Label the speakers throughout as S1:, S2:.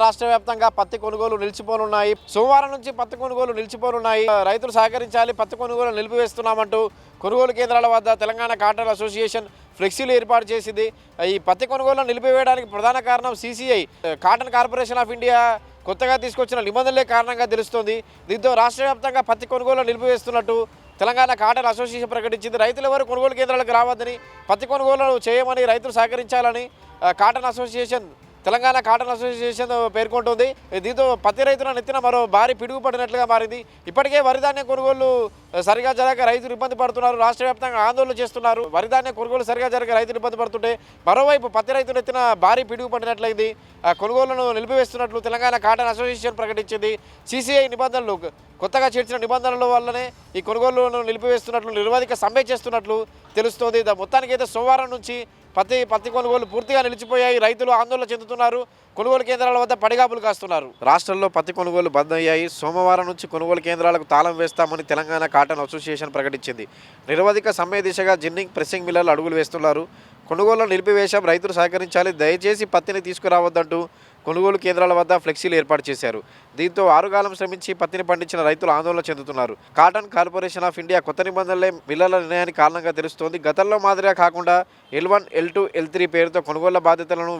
S1: రాష్ట్ర వ్యాప్తంగా పత్తి కొనుగోలు నిలిచిపోనున్నాయి. సోమవారం నుంచి పత్తి కొనుగోలు నిలిచిపోనున్నాయి. రైతులు సహకరించాలి, పత్తి కొనుగోలు నిలిపివేస్తున్నామంటూ కొనుగోలు కేంద్రాల వద్ద తెలంగాణ కాటన్ అసోసియేషన్ ఫ్లెక్సీలు ఏర్పాటు చేసింది. ఈ పత్తి కొనుగోలు నిలిపివేయడానికి ప్రధాన కారణం CCI cotton corporation of India కొత్తగా తీసుకొచ్చిన నిబంధనలే కారణంగా తెలుస్తోంది. దీంతో రాష్ట్ర వ్యాప్తంగా పత్తి కొనుగోలు నిలిపివేస్తున్నట్టు తెలంగాణ కాటన్ అసోసియేషన్ ప్రకటించింది. రైతులు ఎవరు కొనుగోలు కేంద్రాలకు రావద్దని, పత్తి కొనుగోలు చేయమని, రైతులు సహకరించాలని cotton association Telangana cotton association పేర్కొంటుంది. దీంతో పత్తి రైతుల నెత్తిన మరో భారీ పిడుగు పడినట్లుగా మారింది. ఇప్పటికే వరిధాన్యం కొనుగోలు సరిగా జరగక రైతులు ఇబ్బంది పడుతున్నారు. రాష్ట్ర వ్యాప్తంగా ఆందోళన చేస్తున్నారు. వరిధాన్యం కొనుగోలు సరిగా జరగక రైతులు ఇబ్బంది పడుతుంటే మరోవైపు పత్తి రైతుల ఎత్తిన భారీ పిడుగు పడినట్లయింది. కొనుగోలును నిలిపివేస్తున్నట్లు తెలంగాణ కాటన్ అసోసియేషన్ ప్రకటించింది. CCI నిబంధనలు కొత్తగా చేర్చిన నిబంధనల వల్లనే ఈ కొనుగోలును నిలిపివేస్తున్నట్లు, నిరవధిక సమ్మె చేస్తున్నట్లు తెలుస్తోంది. మొత్తానికి అయితే సోమవారం నుంచి పత్తి కొనుగోలు పూర్తిగా నిలిచిపోయాయి. రైతులు ఆందోళన చెందుతున్నారు. కొనుగోలు కేంద్రాల వద్ద పడిగాపులు కాస్తున్నారు. రాష్ట్రంలో పత్తి కొనుగోలు బంద్ అయ్యాయి. సోమవారం నుంచి కొనుగోలు కేంద్రాలకు తాళం వేస్తామని తెలంగాణ కాటన్ అసోసియేషన్ ప్రకటించింది. నిరవధిక సమ్మె దిశగా జిన్నింగ్, ప్రెస్సింగ్ మిల్లర్లు అడుగులు వేస్తున్నారు. కొనుగోలును నిలిపివేశాం, రైతులు సహకరించాలి, దయచేసి పత్తిని తీసుకురావద్దంటూ కొనుగోలు కేంద్రాల వద్ద ఫ్లెక్సీలు ఏర్పాటు చేశారు. దీంతో ఆరుగాలం శ్రమించి పత్తిని పండించిన రైతులు ఆందోళన చెందుతున్నారు. కాటన్ కార్పొరేషన్ ఆఫ్ ఇండియా కొత్త నిబంధనలే మిల్లర్ల నిర్ణయానికి కారణంగా తెలుస్తోంది. గతంలో మాదిరిగా కాకుండా L1, L2, L3 పేరుతో కొనుగోళ్ల బాధ్యతలను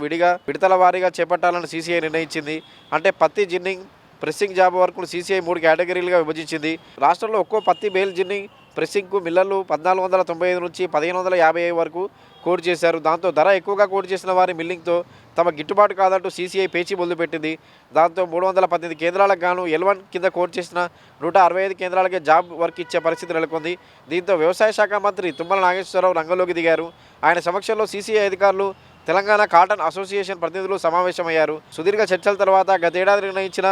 S1: విడతల వారీగా చేపట్టాలని CCI నిర్ణయించింది. అంటే పత్తి, జిన్నింగ్, ప్రెస్సింగ్ జాబ్ వర్కులు CCI 3 కేటగిరీలుగా విభజించింది. రాష్ట్రంలో ఒక్కో పత్తి, బేల్, జిన్నింగ్, ప్రెస్సింగ్కు మిల్లర్లు 1495 నుంచి 1555 వరకు కోడ్ చేశారు. దాంతో ధర ఎక్కువగా కోడ్ చేసిన వారి మిల్లింగ్తో తమ గిట్టుబాటు కాదంటూ CCI పేచి మొదలుపెట్టింది. దాంతో 318 కేంద్రాలకు గాను L1 కింద కోడ్ చేసిన 165 కేంద్రాలకే జాబ్ వర్క్ ఇచ్చే పరిస్థితి నెలకొంది. దీంతో వ్యవసాయ శాఖ మంత్రి తుమ్మల నాగేశ్వరరావు రంగంలోకి దిగారు. ఆయన సమక్షంలో CCI అధికారులు, తెలంగాణ కాటన్ అసోసియేషన్ ప్రతినిధులు సమావేశమయ్యారు. సుదీర్ఘ చర్చల తర్వాత గతేడాది నిర్ణయించిన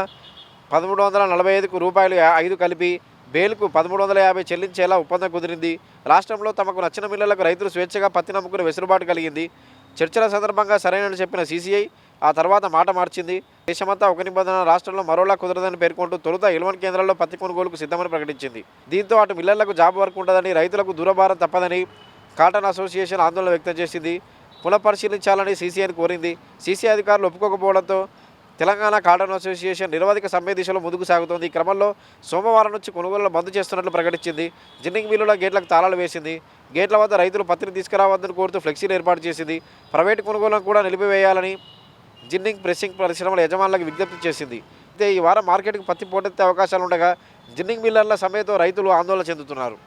S1: 1345 రూపాయలు 5 కలిపి బేల్కు 1350 చెల్లించేలా ఒప్పందం కుదిరింది. రాష్ట్రంలో తమకు నచ్చిన మిల్లర్లకు రైతులు స్వేచ్ఛగా పత్తి నమ్ముకునే వెసులుబాటు కలిగింది. చర్చల సందర్భంగా సరైనని చెప్పిన CCI ఆ తర్వాత మాట మార్చింది. దేశమంతా ఒక నిబంధన, రాష్ట్రంలో మరోలా కుదరదని పేర్కొంటూ తొలుత L1 కేంద్రాల్లో పత్తి కొనుగోలుకు సిద్ధమని ప్రకటించింది. దీంతో అటు మిల్లర్లకు జాబ్ వర్క్ ఉండదని, రైతులకు దూరభారం తప్పదని కాటన్ అసోసియేషన్ ఆందోళన వ్యక్తం చేసింది. పునఃపరిశీలించాలని CCIని కోరింది. CCI అధికారులు ఒప్పుకోకపోవడంతో తెలంగాణ కాటన్ అసోసియేషన్ నిరవధిక సమ్మె దిశలో ముందుకు సాగుతోంది. ఈ క్రమంలో సోమవారం నుంచి కొనుగోలు బంద్ చేస్తున్నట్లు ప్రకటించింది. జిన్నింగ్ మిల్లుల గేట్లకు తాళాలు వేసింది. గేట్ల వద్ద రైతులు పత్తిని తీసుకురావద్దని కోరుతూ ఫ్లెక్సీలు ఏర్పాటు చేసింది. ప్రైవేటు కొనుగోలను కూడా నిలిపివేయాలని జిన్నింగ్, ప్రెస్సింగ్ పరిశ్రమల యజమానులకు విజ్ఞప్తి చేసింది. అయితే ఈ వారం మార్కెట్కు పత్తి పోటెత్తే అవకాశాలు ఉండగా జిన్నింగ్ మిల్లర్ల సమ్మెతో రైతులు ఆందోళన చెందుతున్నారు.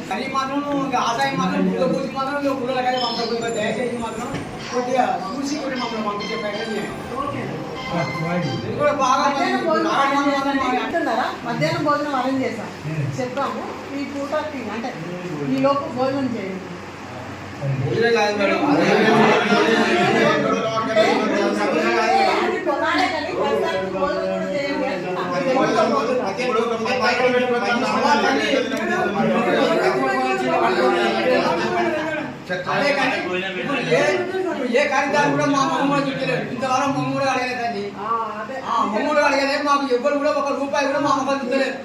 S2: కానీ మాత్రం ఆదాయం మాత్రం గుళ్ళ మాత్రం గుళ్ళకాయ పంపకుండా దయచేసి మాత్రం కొద్దిగా చూసి కూడా మమ్మల్ని పంపించే ప్యాకేజ్
S3: మధ్యాహ్నం భోజనం అరేంజ్ చేసాం, చెప్పాము. ఈ పూటకి అంటే ఈ లోపు భోజనం చేయండి.
S2: ఏ కార్యక్రమం కూడా మా మమ్మల్ని చూపించలేదు. ఇంతవరకు మమ్మ కూడా అడగలేదండి. మమ్మ కూడా అడగలేదు. మాకు ఎవ్వరు కూడా ఒక రూపాయి కూడా మా అమ్మకాలు చూపించలేదు.